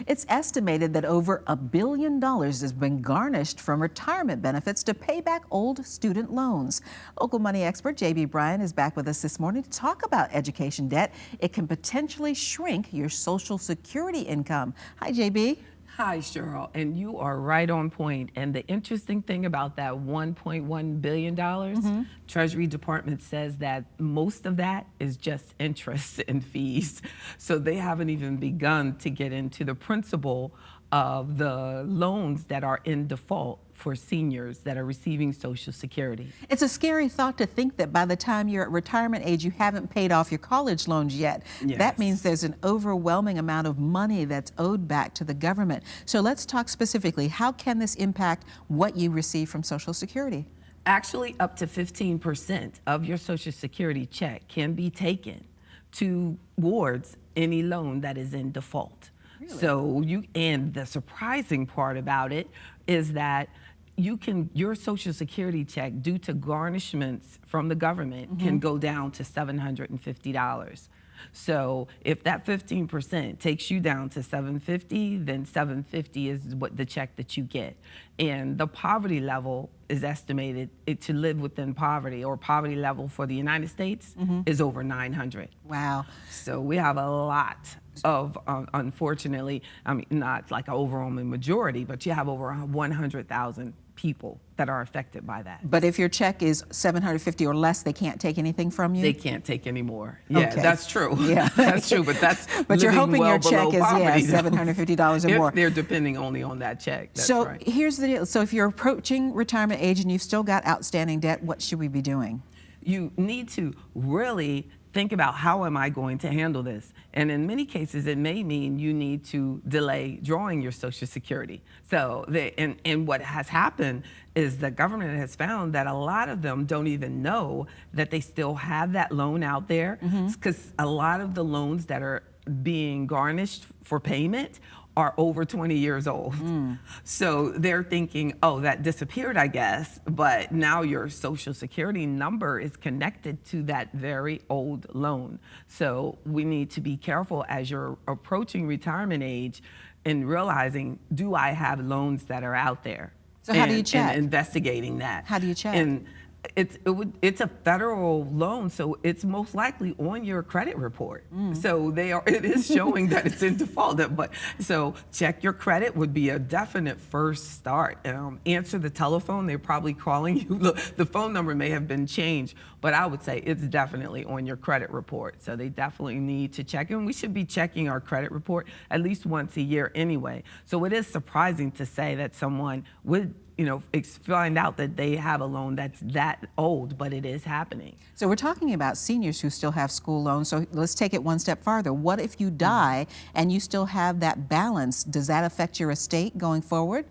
It's estimated that over $1 billion has been garnished from retirement benefits to pay back old student loans. Local money expert J.B. Bryan is back with us this morning to talk about education debt. It can potentially shrink your Social Security income. Hi, J.B. Hi, Cheryl, and you are right on point. And the interesting thing about that $1.1 billion, Treasury Department says that most of that is just interest and fees. So they haven't even begun to get into the principle of the loans that are in default for seniors that are receiving Social Security. It's a scary thought to think that by the time you're at retirement age, you haven't paid off your college loans yet. Yes. That means there's an overwhelming amount of money that's owed back to the government. So let's talk specifically, how can this impact what you receive from Social Security? Actually, up to 15% of your Social Security check can be taken towards any loan that is in default. Really? So and the surprising part about it is that your Social Security check, due to garnishments from the government, can go down to $750. So if that 15% takes you down to $750, then $750 is what the check that you get. And the poverty level is estimated to live within poverty, or poverty level for the United States is over 900. Wow. So we have a lot of, unfortunately, I mean, not like an overwhelming majority, but you have over 100,000 people that are affected by that. But if your check is $750 or less, they can't take anything from you? They can't take any more. Yeah, Okay. that's true. Yeah. That's true, but that's but you're hoping well your check below is poverty, $750 or if more. they're depending only on that check. That's So right. here's the deal. So if you're approaching retirement age and you've still got outstanding debt, what should we be doing? You need to really think about, how am I going to handle this? And in many cases, it may mean you need to delay drawing your Social Security. So, and what has happened is the government has found that a lot of them don't even know that they still have that loan out there, because a lot of the loans that are being garnished for payment are over 20 years old. So they're thinking, oh, that disappeared, I guess, but now your Social Security number is connected to that very old loan. So we need to be careful as you're approaching retirement age and realizing, do I have loans that are out there? So how do you check? And investigating that. How do you check? And it's a federal loan, so it's most likely on your credit report. So it is showing that it's in default. But so check your credit would be a definite first start. Answer the telephone; they're probably calling you. Look, the phone number may have been changed, but I would say it's definitely on your credit report. So they definitely need to check, and we should be checking our credit report at least once a year anyway. So it is surprising to say that someone would, find out that they have a loan that's that old, but it is happening. So we're talking about seniors who still have school loans. So let's take it one step farther. What if you die and you still have that balance? Does that affect your estate going forward?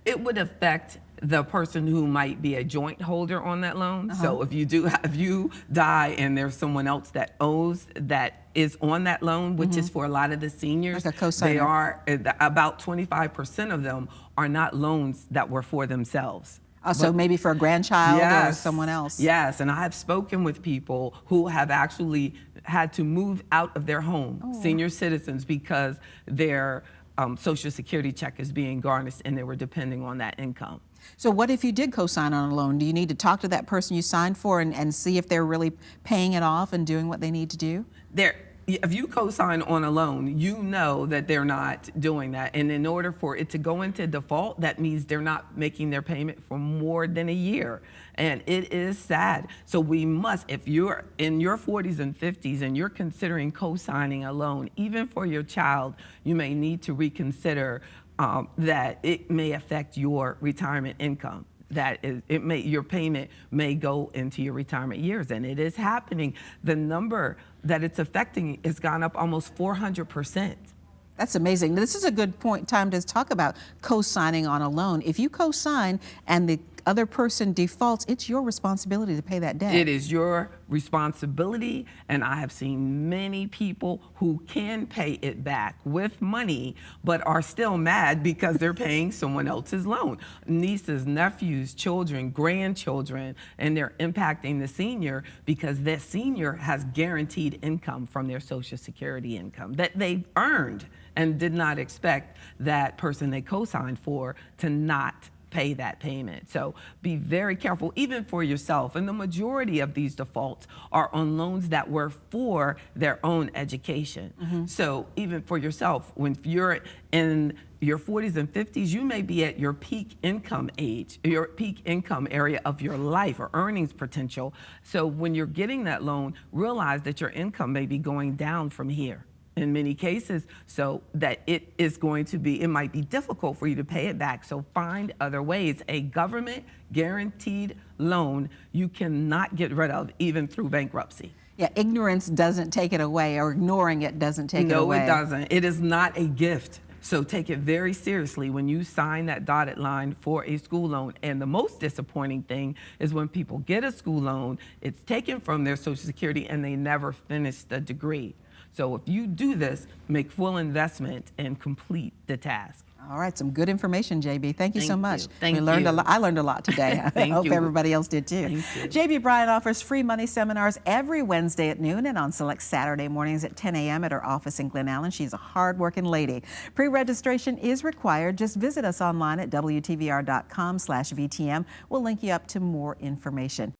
It would affect the person who might be a joint holder on that loan. So if you die and there's someone else that is on that loan, which is for a lot of the seniors, like a cosigner. they are about 25% of them are not loans that were for themselves. So maybe for a grandchild or someone else. Yes, and I've spoken with people who have actually had to move out of their home, senior citizens, because their Social Security check is being garnished and they were depending on that income. So what if you did co-sign on a loan? Do you need to talk to that person you signed for and see if they're really paying it off and doing what they need to do? If you co-sign on a loan, you know that they're not doing that. And in order for it to go into default, that means they're not making their payment for more than a year. And it is sad. So we must, if you're in your 40s and 50s and you're considering co-signing a loan, even for your child, you may need to reconsider that it may affect your retirement income. Your payment may go into your retirement years, and it is happening. The number that it's affecting has gone up almost 400%. That's amazing. This is a good time to talk about co-signing on a loan. If you co-sign and the other person defaults, it's your responsibility to pay that debt. It is your responsibility, and I have seen many people who can pay it back with money, but are still mad because they're paying someone else's loan. Nieces, nephews, children, grandchildren, and they're impacting the senior because that senior has guaranteed income from their Social Security income that they've earned and did not expect that person they co-signed for to not pay that payment. So be very careful, even for yourself. And the majority of these defaults are on loans that were for their own education. So even for yourself, when you're in your 40s and 50s, you may be at your peak income age, your peak income area of your life or earnings potential. So when you're getting that loan, realize that your income may be going down from here in many cases, so that it might be difficult for you to pay it back. So find other ways. A government guaranteed loan you cannot get rid of even through bankruptcy. Yeah, ignorance doesn't take it away, or ignoring it doesn't take it away. No, it doesn't. It is not a gift. So take it very seriously when you sign that dotted line for a school loan. And the most disappointing thing is when people get a school loan, it's taken from their Social Security and they never finish the degree. So if you do this, make full investment and complete the task. All right, some good information, JB. Thank you so much. Thank you. I learned a lot today. I hope you. everybody else did too. Thank you. JB Bryan offers free money seminars every Wednesday at noon and on select Saturday mornings at 10 a.m. at her office in Glen Allen. She's a hard-working lady. Pre-registration is required. Just visit us online at WTVR.com/VTM. We'll link you up to more information.